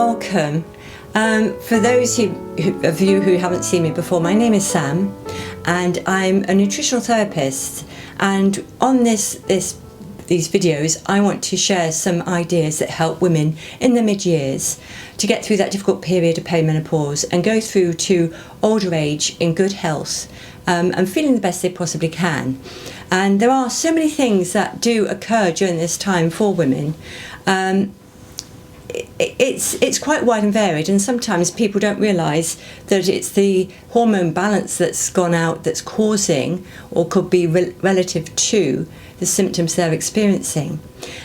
welcome. For those of you who haven't seen me before, my name is Sam and I'm a nutritional therapist, and on these videos I want to share some ideas that help women in the mid-years to get through that difficult period of perimenopause and go through to older age in good health and feeling the best they possibly can. And there are so many things that do occur during this time for women. It's quite wide and varied, and sometimes people don't realise that it's the hormone balance that's gone out that's causing, or could be relative to, the symptoms they're experiencing.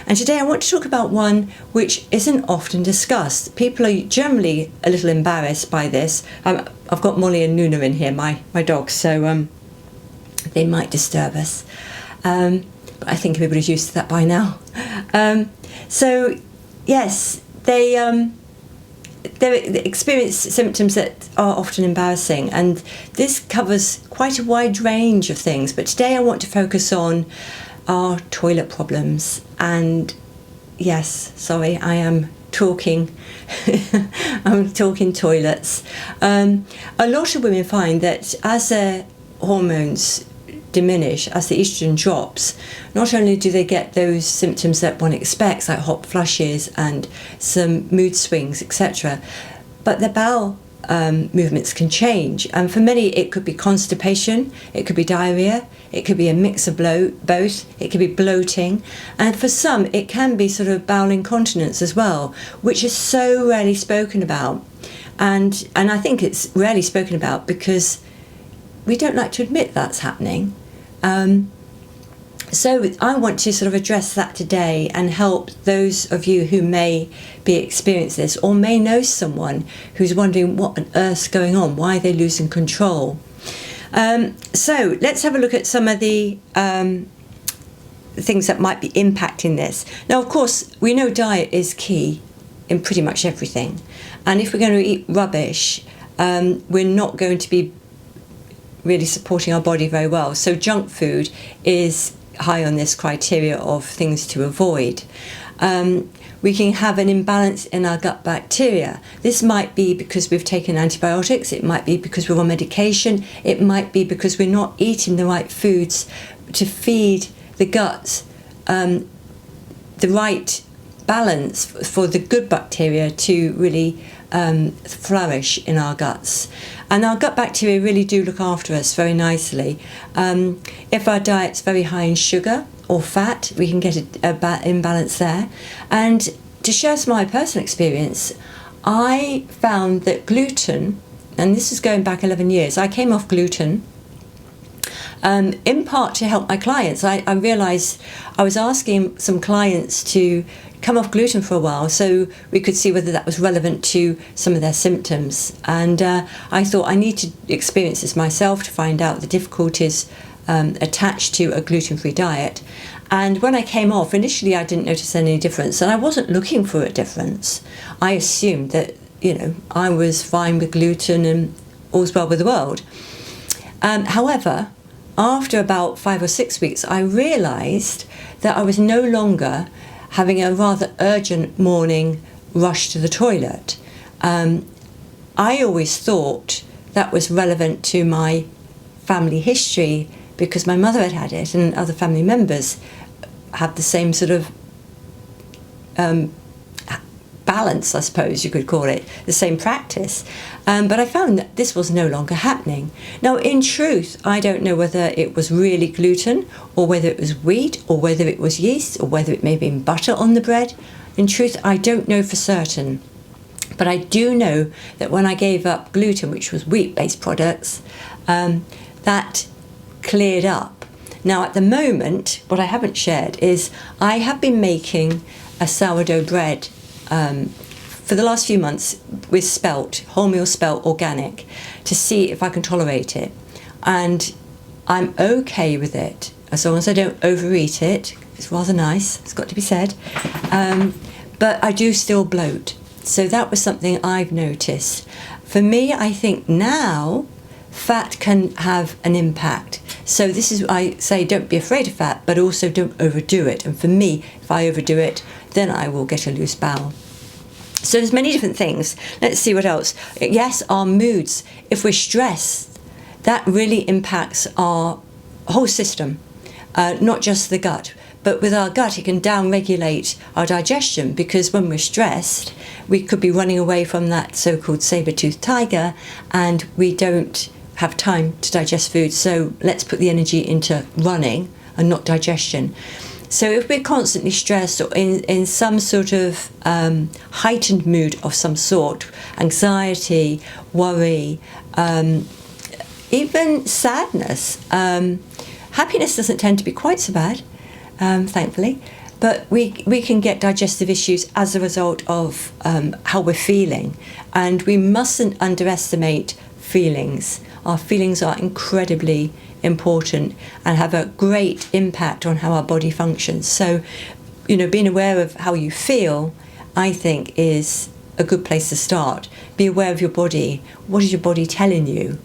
And today I want to talk about one which isn't often discussed. People are generally a little embarrassed by this. I've got Molly and Luna in here, my dogs, so they might disturb us. But I think everybody's used to that by now. So yes, they experience symptoms that are often embarrassing, and this covers quite a wide range of things, but today I want to focus on our toilet problems. And yes, sorry, I am talking I'm talking toilets. A lot of women find that as their hormones diminish, as the estrogen drops, not only do they get those symptoms that one expects, like hot flushes and some mood swings, etc., but their bowel movements can change. And for many it could be constipation, it could be diarrhoea, it could be a mix of both, it could be bloating, and for some it can be sort of bowel incontinence as well, which is so rarely spoken about. And I think it's rarely spoken about because we don't like to admit that's happening. So I want to sort of address that today and help those of you who may be experiencing this, or may know someone who's wondering what on earth's going on, why are they losing control. So let's have a look at some of the things that might be impacting this. Now, of course, we know diet is key in pretty much everything, and if we're going to eat rubbish, we're not going to be really supporting our body very well. So junk food is high on this criteria of things to avoid. We can have an imbalance in our gut bacteria. This might be because we've taken antibiotics, it might be because we're on medication, it might be because we're not eating the right foods to feed the gut the right balance for the good bacteria to really flourish in our guts. And our gut bacteria really do look after us very nicely. If our diet's very high in sugar or fat, we can get a imbalance there. And to share some of my personal experience, I found that gluten, and this is going back 11 years, I came off gluten in part to help my clients. I realised I was asking some clients to come off gluten for a while so we could see whether that was relevant to some of their symptoms. And I thought I need to experience this myself to find out the difficulties attached to a gluten-free diet. And when I came off, initially I didn't notice any difference, and I wasn't looking for a difference. I assumed that, I was fine with gluten and all's well with the world. However, after about 5 or 6 weeks, I realised that I was no longer having a rather urgent morning rush to the toilet. I always thought that was relevant to my family history because my mother had had it and other family members had the same sort of balance, I suppose you could call it, the same practice. But I found that this was no longer happening. Now, in truth, I don't know whether it was really gluten, or whether it was wheat, or whether it was yeast, or whether it may have been butter on the bread. In truth, I don't know for certain. But I do know that when I gave up gluten, which was wheat-based products, that cleared up. Now, at the moment, what I haven't shared is I have been making a sourdough bread for the last few months with spelt, wholemeal spelt organic, to see if I can tolerate it. And I'm okay with it, as long as I don't overeat it. It's rather nice, it's got to be said. But I do still bloat. So that was something I've noticed. For me, I think now fat can have an impact. So this is, I say, don't be afraid of fat, but also don't overdo it. And for me, if I overdo it, then I will get a loose bowel. So there's many different things. Let's see what else. Yes, our moods. If we're stressed, that really impacts our whole system, not just the gut. But with our gut, it can down-regulate our digestion, because when we're stressed, we could be running away from that so-called saber-toothed tiger, and we don't have time to digest food. So let's put the energy into running and not digestion. So if we're constantly stressed or in some sort of heightened mood of some sort, anxiety, worry, even sadness, happiness doesn't tend to be quite so bad, thankfully, but we can get digestive issues as a result of how we're feeling, and we mustn't underestimate feelings. Our feelings are incredibly important and have a great impact on how our body functions. So, being aware of how you feel, I think, is a good place to start. Be aware of your body. What is your body telling you?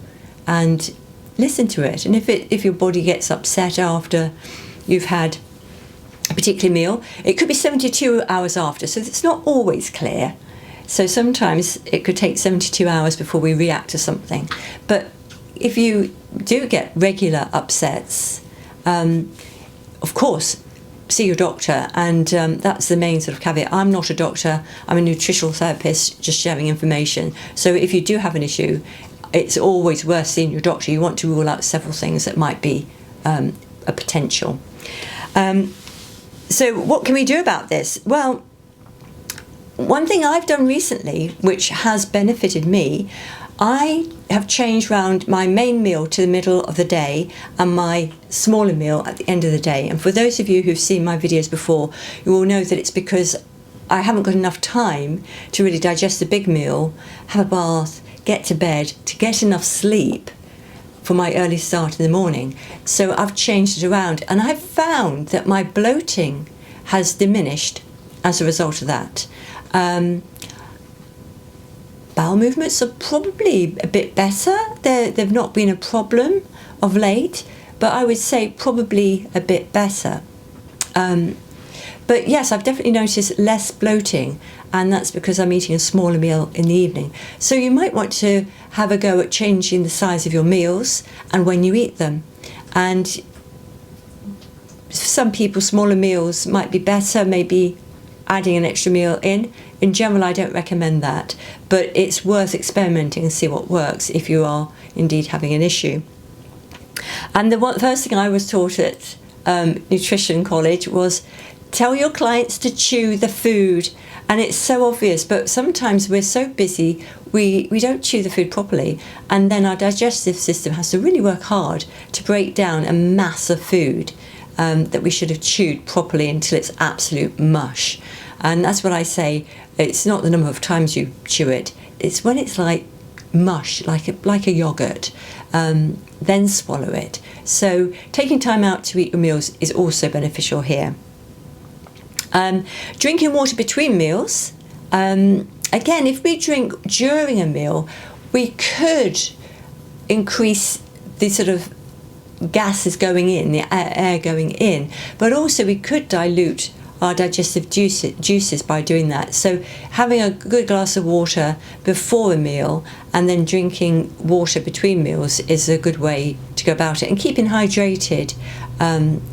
And listen to it. And if your body gets upset after you've had a particular meal, it could be 72 hours after, so it's not always clear. So sometimes it could take 72 hours before we react to something. But if you do get regular upsets, of course, see your doctor, and that's the main sort of caveat. I'm not a doctor, I'm a nutritional therapist, just sharing information. So if you do have an issue, it's always worth seeing your doctor. You want to rule out several things that might be a potential. So what can we do about this? Well, one thing I've done recently, which has benefited me, I have changed round my main meal to the middle of the day and my smaller meal at the end of the day. And for those of you who've seen my videos before, you will know that it's because I haven't got enough time to really digest the big meal, have a bath, get to bed, to get enough sleep for my early start in the morning. So I've changed it around, and I've found that my bloating has diminished as a result of that. Bowel movements are probably a bit better. They've not been a problem of late, but I would say probably a bit better. But yes, I've definitely noticed less bloating, and that's because I'm eating a smaller meal in the evening. So you might want to have a go at changing the size of your meals and when you eat them. And for some people, smaller meals might be better, maybe adding an extra meal in. In general, I don't recommend that, but it's worth experimenting and see what works if you are indeed having an issue. And the first thing I was taught at nutrition college was tell your clients to chew the food. And it's so obvious, but sometimes we're so busy, we don't chew the food properly, and then our digestive system has to really work hard to break down a mass of food that we should have chewed properly until it's absolute mush. And that's what I say, it's not the number of times you chew it, it's when it's like mush, like a yogurt, then swallow it. So taking time out to eat your meals is also beneficial here. Drinking water between meals. Again, if we drink during a meal, we could increase the sort of gases going in, the air going in, but also we could dilute our digestive juices by doing that. So having a good glass of water before a meal and then drinking water between meals is a good way to go about it. And keeping hydrated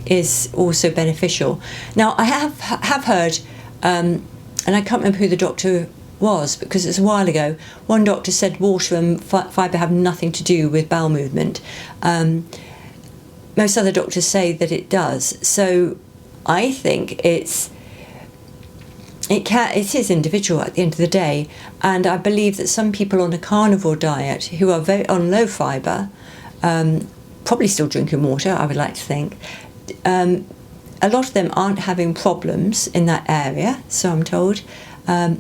is also beneficial. Now, I have heard, and I can't remember who the doctor was because it's a while ago, one doctor said water and fibre have nothing to do with bowel movement. Most other doctors say that it does. So I think it is individual at the end of the day, and I believe that some people on a carnivore diet who are on low fibre, probably still drinking water, I would like to think, a lot of them aren't having problems in that area, so I'm told, but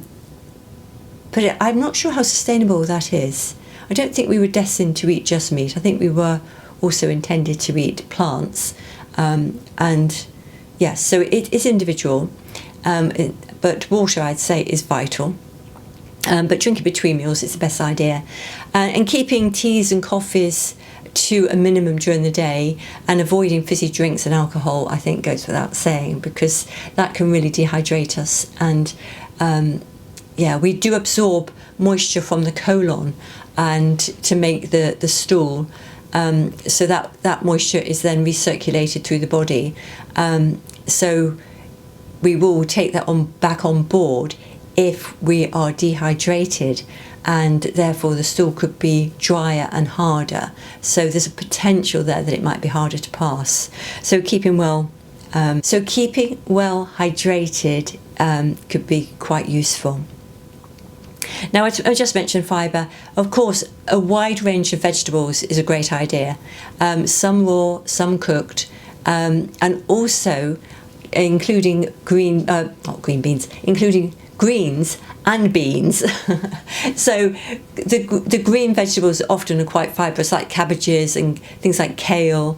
I'm not sure how sustainable that is. I don't think we were destined to eat just meat. I think we were also intended to eat plants, and yes, so it is individual, but water, I'd say, is vital. But drinking between meals is the best idea. And keeping teas and coffees to a minimum during the day and avoiding fizzy drinks and alcohol, I think, goes without saying, because that can really dehydrate us and we do absorb moisture from the colon and to make the stool. So that moisture is then recirculated through the body. So we will take that back on board if we are dehydrated, and therefore the stool could be drier and harder. So there's a potential there that it might be harder to pass. So keeping well hydrated could be quite useful. Now, I just mentioned fibre. Of course, a wide range of vegetables is a great idea. Some raw, some cooked, and also including including greens and beans. So the green vegetables often are quite fibrous, like cabbages and things like kale,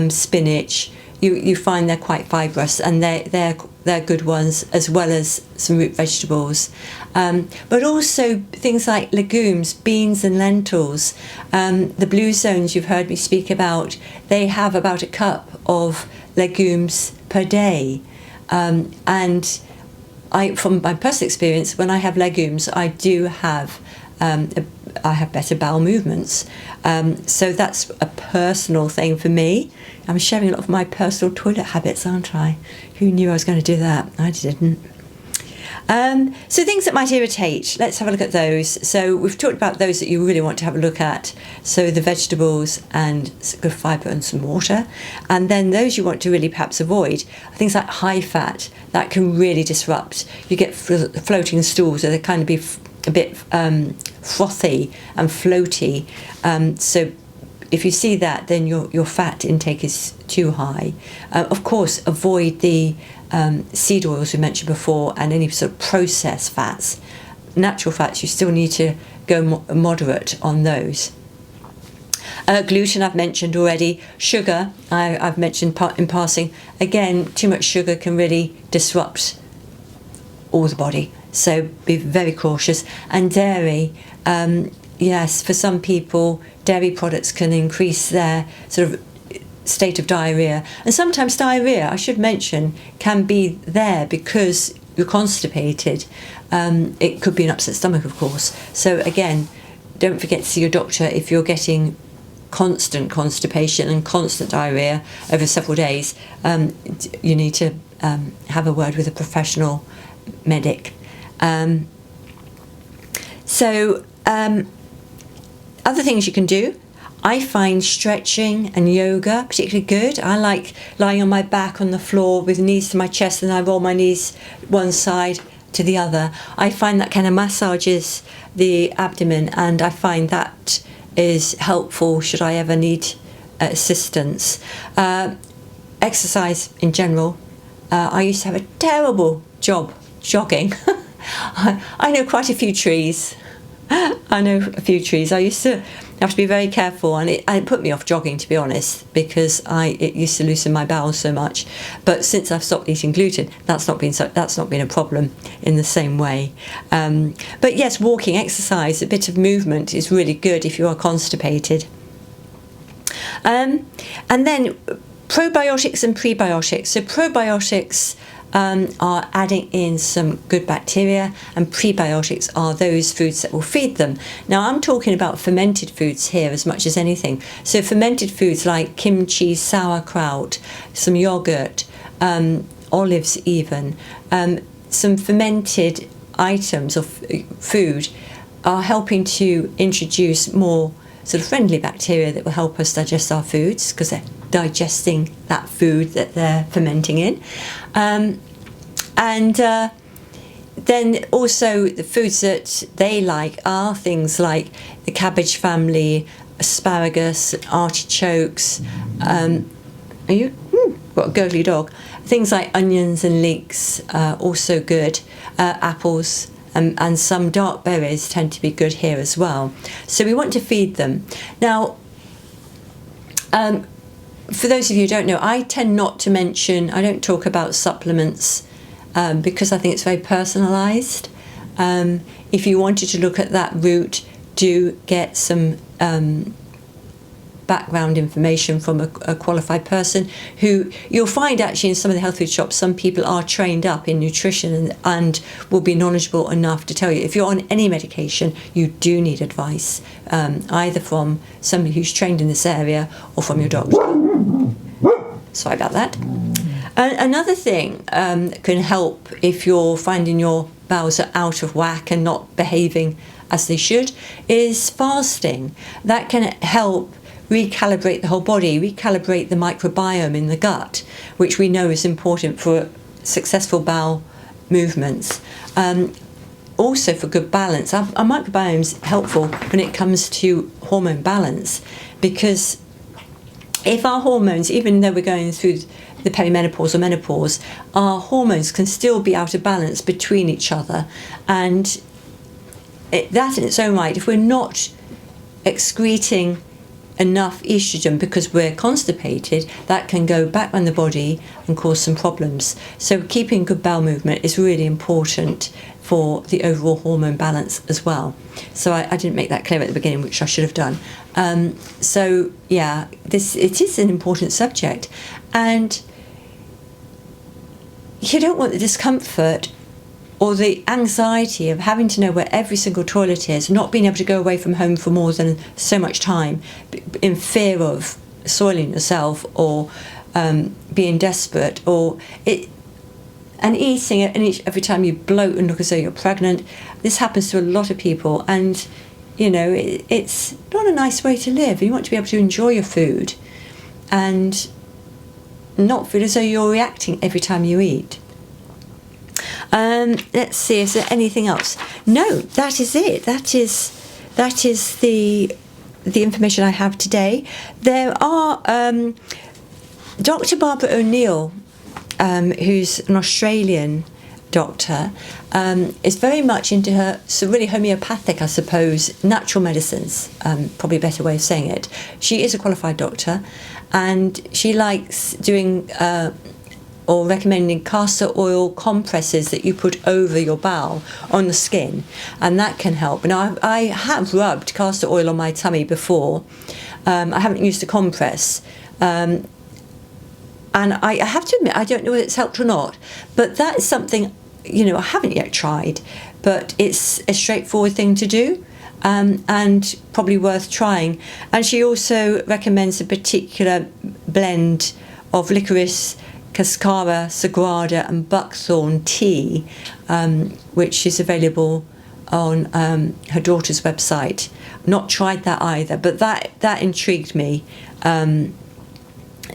spinach. You find they're quite fibrous, and they're good ones, as well as some root vegetables. But also things like legumes, beans and lentils. The blue zones you've heard me speak about, they have about a cup of legumes per day. And from my personal experience, when I have legumes, I do have better bowel movements. So that's a personal thing for me. I'm sharing a lot of my personal toilet habits, aren't I? Who knew I was going to do that? I didn't. So things that might irritate, let's have a look at those. So we've talked about those that you really want to have a look at. So the vegetables and good fibre and some water. And then those you want to really perhaps avoid, things like high fat, that can really disrupt. You get floating stools, so they kind of be a bit frothy and floaty. So if you see that, then your fat intake is too high. Of course, avoid the seed oils we mentioned before, and any sort of processed fats. Natural fats, you still need to go moderate on those. Gluten I've mentioned already. Sugar I've mentioned in passing. Again, too much sugar can really disrupt all the body, so be very cautious. And dairy, yes, for some people dairy products can increase their sort of state of diarrhoea, and sometimes diarrhoea, I should mention, can be there because you're constipated. It could be an upset stomach, of course. So again, don't forget to see your doctor if you're getting constant constipation and constant diarrhoea over several days. You need to have a word with a professional medic. Other things you can do, I find stretching and yoga particularly good. I like lying on my back on the floor with knees to my chest, and I roll my knees one side to the other. I find that kind of massages the abdomen, and I find that is helpful should I ever need assistance. Exercise in general. I used to have a terrible job jogging. I know quite a few trees. I used to have to be very careful, and it put me off jogging, to be honest, because it used to loosen my bowels so much. But since I've stopped eating gluten, that's not been a problem in the same way. But yes, walking, exercise, a bit of movement is really good if you are constipated. And then probiotics and prebiotics. So probiotics are adding in some good bacteria, and prebiotics are those foods that will feed them. Now, I'm talking about fermented foods here as much as anything. So fermented foods like kimchi, sauerkraut, some yogurt, olives even, some fermented items of food are helping to introduce more sort of friendly bacteria that will help us digest our foods, because they're digesting that food that they're fermenting in. Then also the foods that they like are things like the cabbage family, asparagus, artichokes. Got a gurgly dog. Things like onions and leeks, also good. Apples. And some dark berries tend to be good here as well. So we want to feed them. Now, for those of you who don't know, I tend not to mention, I don't talk about supplements because I think it's very personalised. If you wanted to look at that route, do get some background information from a qualified person who you'll find actually in some of the health food shops. Some people are trained up in nutrition and will be knowledgeable enough to tell you if you're on any medication, you do need advice, either from somebody who's trained in this area or from your doctor. Sorry about that. Another thing that can help if you're finding your bowels are out of whack and not behaving as they should is fasting. That can help recalibrate the whole body, recalibrate the microbiome in the gut, which we know is important for successful bowel movements. Also for good balance. Our microbiome is helpful when it comes to hormone balance, because if our hormones, even though we're going through the perimenopause or menopause, our hormones can still be out of balance between each other. And that in its own right, if we're not excreting enough estrogen because we're constipated, that can go back in the body and cause some problems. So keeping good bowel movement is really important for the overall hormone balance as well. So I didn't make that clear at the beginning, which I should have done. So yeah, it is an important subject, and you don't want the discomfort or the anxiety of having to know where every single toilet is, not being able to go away from home for more than so much time, in fear of soiling yourself or being desperate, and eating it every time you bloat and look as though you're pregnant. This happens to a lot of people, and it's not a nice way to live. You want to be able to enjoy your food and not feel as though you're reacting every time you eat. Let's see, is there anything else? No, that is it. That is the information I have today. There are Dr. Barbara O'Neill, who's an Australian doctor, is very much into her, so really homeopathic, I suppose, natural medicines, probably a better way of saying it. She is a qualified doctor, and she likes doing or recommending castor oil compresses that you put over your bowel on the skin, and that can help. Now, I have rubbed castor oil on my tummy before. I haven't used a compress, and I have to admit I don't know whether it's helped or not, but that is something I haven't yet tried, but it's a straightforward thing to do, and probably worth trying. And she also recommends a particular blend of licorice, cascara, sagrada and buckthorn tea, which is available on her daughter's website. Not tried that either, but that intrigued me,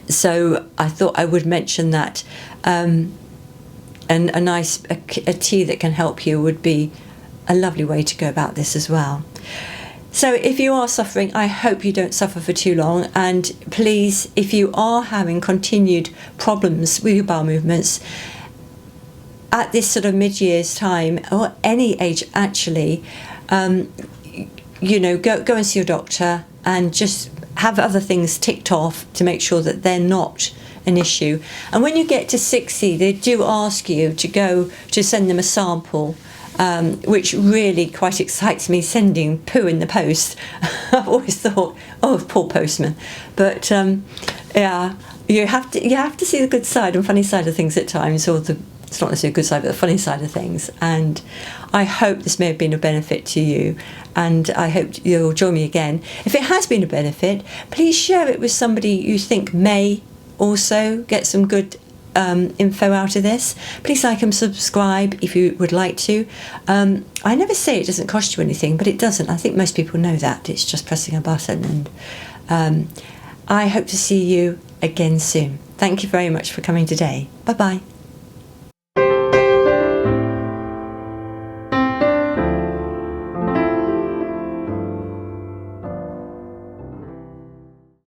so I thought I would mention that. And a tea that can help you would be a lovely way to go about this as well. So if you are suffering, I hope you don't suffer for too long. And please, if you are having continued problems with your bowel movements at this sort of mid-year's time, or any age actually, go and see your doctor and just have other things ticked off to make sure that they're not an issue. And when you get to 60, they do ask you to send them a sample, which really quite excites me, sending poo in the post. I've always thought, oh, poor postman. But yeah, you have to see the good side and funny side of things at times, or it's not necessarily a good side, but the funny side of things. And I hope this may have been a benefit to you, and I hope you'll join me again. If it has been a benefit, please share it with somebody you think may also get some good info out of this. Please like and subscribe if you would like to. I never say it doesn't cost you anything, but it doesn't. I think most people know that. It's just pressing a button. And I hope to see you again soon. Thank you very much for coming today. Bye-bye.